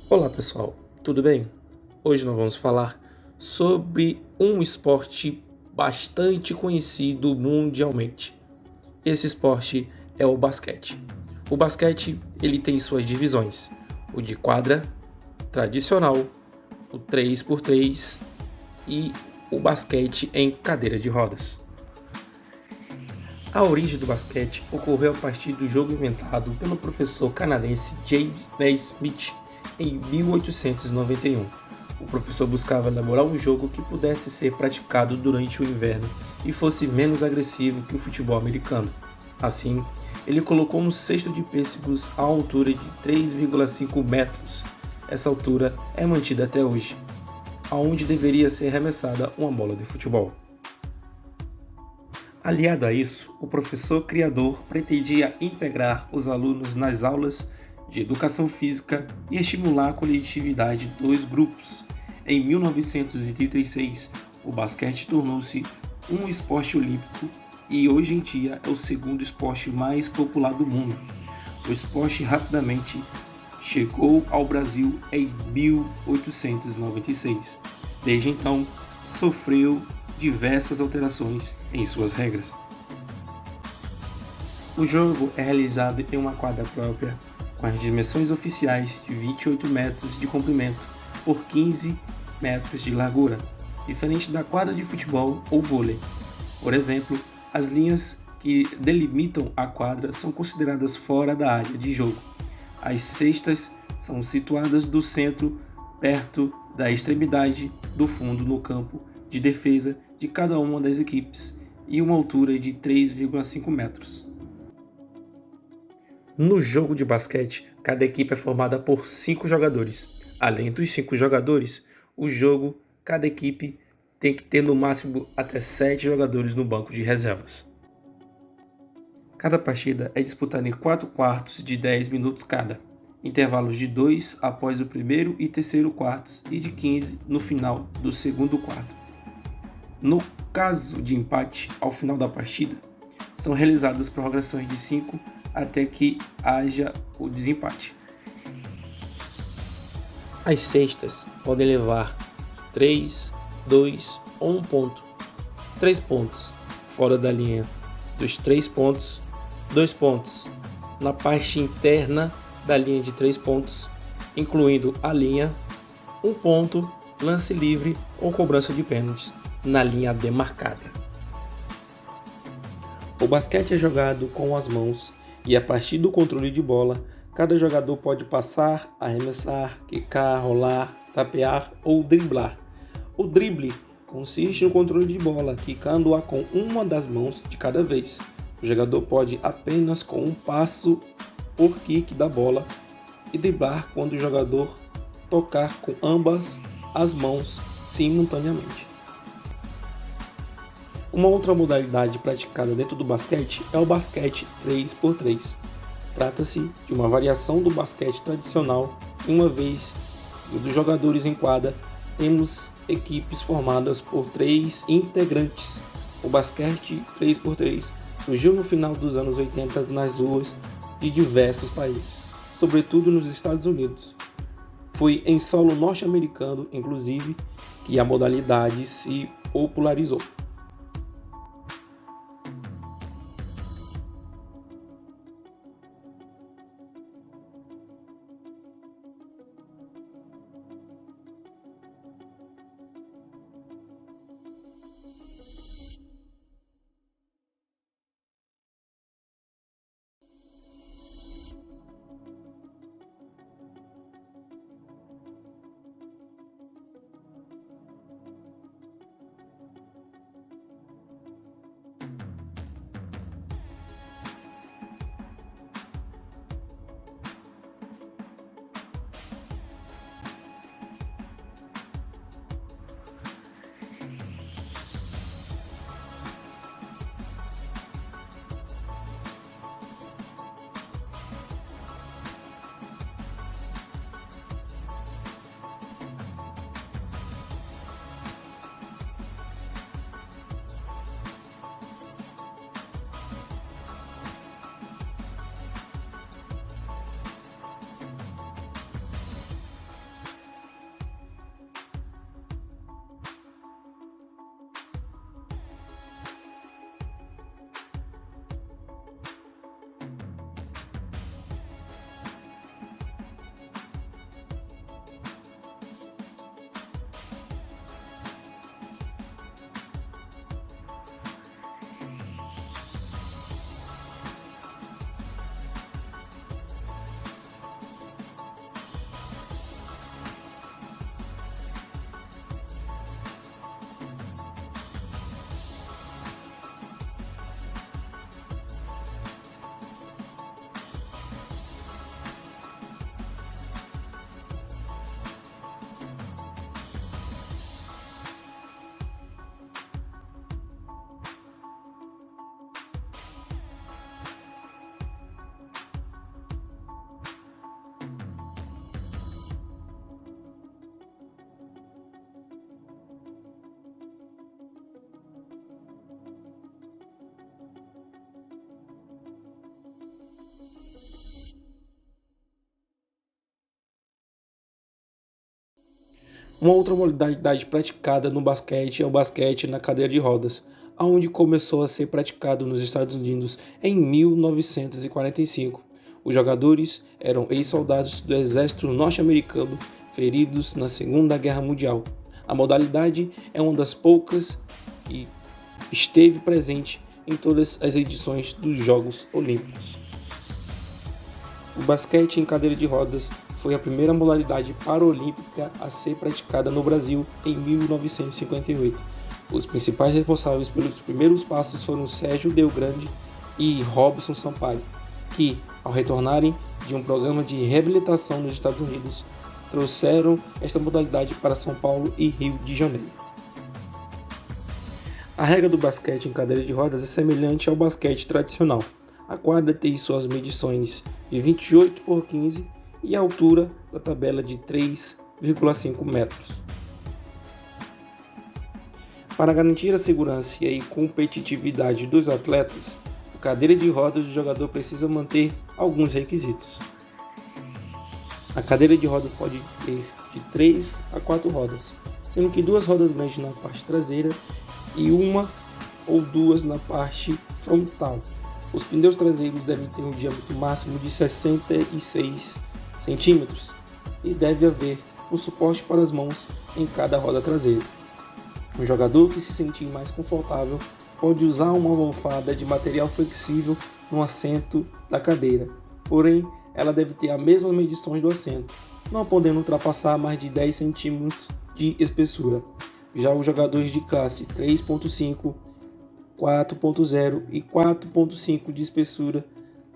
Olá pessoal, tudo bem? Hoje nós vamos falar sobre um esporte bastante conhecido mundialmente. Esse esporte é o basquete. O basquete ele tem suas divisões: o de quadra, tradicional, o 3x3 e o basquete em cadeira de rodas. A origem do basquete ocorreu a partir do jogo inventado pelo professor canadense James Naismith em 1891. O professor buscava elaborar um jogo que pudesse ser praticado durante o inverno e fosse menos agressivo que o futebol americano. Assim, ele colocou um cesto de pêssegos à altura de 3,5 metros. Essa altura é mantida até hoje, aonde deveria ser arremessada uma bola de futebol. Aliado a isso, o professor criador pretendia integrar os alunos nas aulas de educação física e estimular a coletividade dos grupos. Em 1936, o basquete tornou-se um esporte olímpico e hoje em dia é o segundo esporte mais popular do mundo. O esporte rapidamente chegou ao Brasil em 1896. Desde então, sofreu diversas alterações em suas regras. O jogo é realizado em uma quadra própria, com as dimensões oficiais de 28 metros de comprimento por 15 metros de largura, diferente da quadra de futebol ou vôlei. Por exemplo, as linhas que delimitam a quadra são consideradas fora da área de jogo. As cestas são situadas do centro, perto da extremidade do fundo no campo de defesa de cada uma das equipes e uma altura de 3,5 metros. No jogo de basquete, cada equipe é formada por 5 jogadores. Além dos 5 jogadores, o jogo, cada equipe tem que ter no máximo até 7 jogadores no banco de reservas. Cada partida é disputada em 4 quartos de 10 minutos cada, intervalos de 2 após o primeiro e terceiro quartos e de 15 no final do segundo quarto. No caso de empate ao final da partida, são realizadas prorrogações de 5 até que haja o desempate. As cestas podem levar 3, 2 ou 1 ponto. 3 pontos fora da linha dos 3 pontos, 2 pontos na parte interna da linha de 3 pontos, incluindo a linha, 1 ponto, lance livre ou cobrança de pênaltis na linha demarcada. O basquete é jogado com as mãos e a partir do controle de bola, cada jogador pode passar, arremessar, quicar, rolar, tapear ou driblar. O drible consiste no controle de bola, quicando-a com uma das mãos de cada vez. O jogador pode apenas com um passo por kick da bola e driblar quando o jogador tocar com ambas as mãos simultaneamente. Uma outra modalidade praticada dentro do basquete é o basquete 3x3. Trata-se de uma variação do basquete tradicional, e uma vez que dos jogadores em quadra, temos equipes formadas por 3 integrantes. O basquete 3x3 surgiu no final dos anos 80 nas ruas de diversos países, sobretudo nos Estados Unidos. Foi em solo norte-americano, inclusive, que a modalidade se popularizou. Uma outra modalidade praticada no basquete é o basquete na cadeira de rodas, onde começou a ser praticado nos Estados Unidos em 1945. Os jogadores eram ex-soldados do exército norte-americano feridos na Segunda Guerra Mundial. A modalidade é uma das poucas que esteve presente em todas as edições dos Jogos Olímpicos. O basquete em cadeira de rodas foi a primeira modalidade paralímpica a ser praticada no Brasil em 1958. Os principais responsáveis pelos primeiros passos foram Sérgio Delgrande e Robson Sampaio, que, ao retornarem de um programa de reabilitação nos Estados Unidos, trouxeram esta modalidade para São Paulo e Rio de Janeiro. A regra do basquete em cadeira de rodas é semelhante ao basquete tradicional. A quadra tem suas medições de 28 por 15 e a altura da tabela de 3,5 metros. Para garantir a segurança e a competitividade dos atletas, a cadeira de rodas do jogador precisa manter alguns requisitos. A cadeira de rodas pode ter de 3 a 4 rodas, sendo que 2 rodas grandes na parte traseira e 1 ou 2 na parte frontal. Os pneus traseiros devem ter um diâmetro máximo de 66 centímetros e deve haver um suporte para as mãos em cada roda traseira. Um jogador que se sentir mais confortável pode usar uma almofada de material flexível no assento da cadeira, porém ela deve ter as mesmas medições do assento, não podendo ultrapassar mais de 10 centímetros de espessura. Já os jogadores de classe 3.5, 4.0 e 4.5 de espessura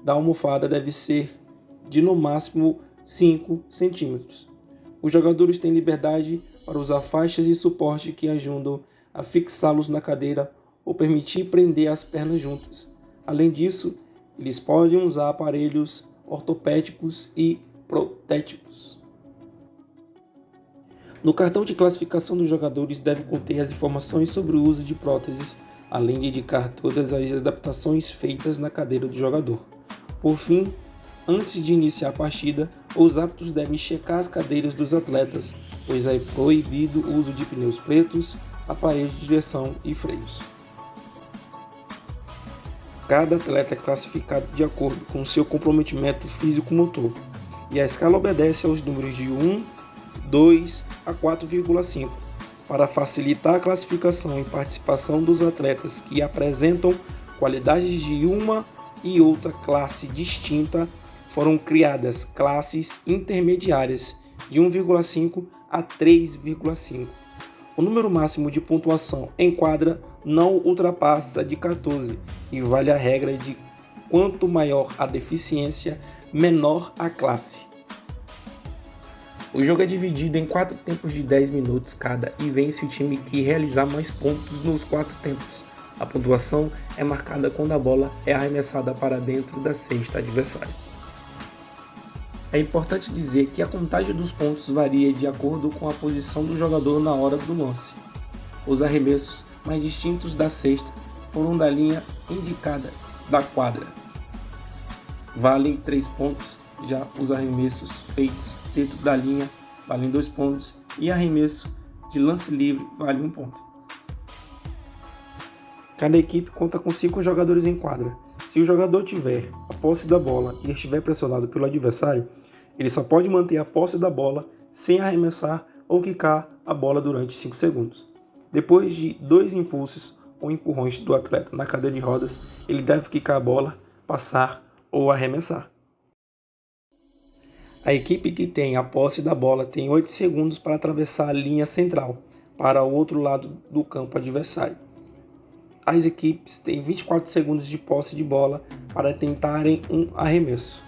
da almofada deve ser de no máximo 5 centímetros. Os jogadores têm liberdade para usar faixas de suporte que ajudam a fixá-los na cadeira ou permitir prender as pernas juntas. Além disso, eles podem usar aparelhos ortopédicos e protéticos. No cartão de classificação dos jogadores deve conter as informações sobre o uso de próteses, além de indicar todas as adaptações feitas na cadeira do jogador. Por fim, antes de iniciar a partida, os árbitros devem checar as cadeiras dos atletas, pois é proibido o uso de pneus pretos, aparelhos de direção e freios. Cada atleta é classificado de acordo com seu comprometimento físico-motor, e a escala obedece aos números de 1, 2 a 4,5. Para facilitar a classificação e participação dos atletas que apresentam qualidades de uma e outra classe distinta, foram criadas classes intermediárias de 1,5 a 3,5. O número máximo de pontuação em quadra não ultrapassa de 14 e vale a regra de quanto maior a deficiência, menor a classe. O jogo é dividido em 4 tempos de 10 minutos cada e vence o time que realizar mais pontos nos 4 tempos. A pontuação é marcada quando a bola é arremessada para dentro da cesta adversária. É importante dizer que a contagem dos pontos varia de acordo com a posição do jogador na hora do lance. Os arremessos mais distintos da cesta foram da linha indicada da quadra. Valem 3 pontos. Já os arremessos feitos dentro da linha valem 2 pontos e arremesso de lance livre vale 1 ponto. Cada equipe conta com 5 jogadores em quadra. Se o jogador tiver a posse da bola e estiver pressionado pelo adversário, ele só pode manter a posse da bola sem arremessar ou quicar a bola durante 5 segundos. Depois de 2 impulsos ou empurrões do atleta na cadeira de rodas, ele deve quicar a bola, passar ou arremessar. A equipe que tem a posse da bola tem 8 segundos para atravessar a linha central para o outro lado do campo adversário. As equipes têm 24 segundos de posse de bola para tentarem um arremesso.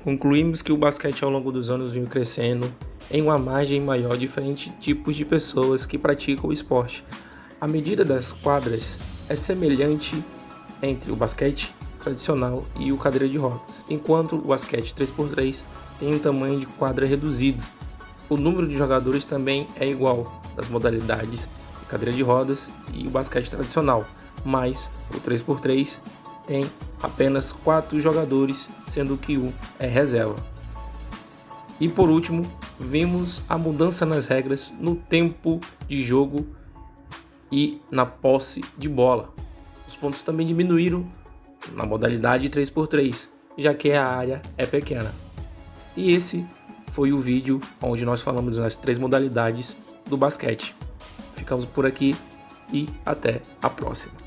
Concluímos que o basquete ao longo dos anos veio crescendo em uma margem maior de diferentes tipos de pessoas que praticam o esporte. A medida das quadras é semelhante entre o basquete tradicional e o cadeira de rodas, enquanto o basquete 3x3 tem um tamanho de quadra reduzido. O número de jogadores também é igual das modalidades de cadeira de rodas e o basquete tradicional, mas o 3x3 tem apenas 4 jogadores, sendo que um é reserva. E por último, vimos a mudança nas regras no tempo de jogo e na posse de bola. Os pontos também diminuíram na modalidade 3x3, já que a área é pequena. E esse foi o vídeo onde nós falamos das 3 modalidades do basquete. Ficamos por aqui e até a próxima.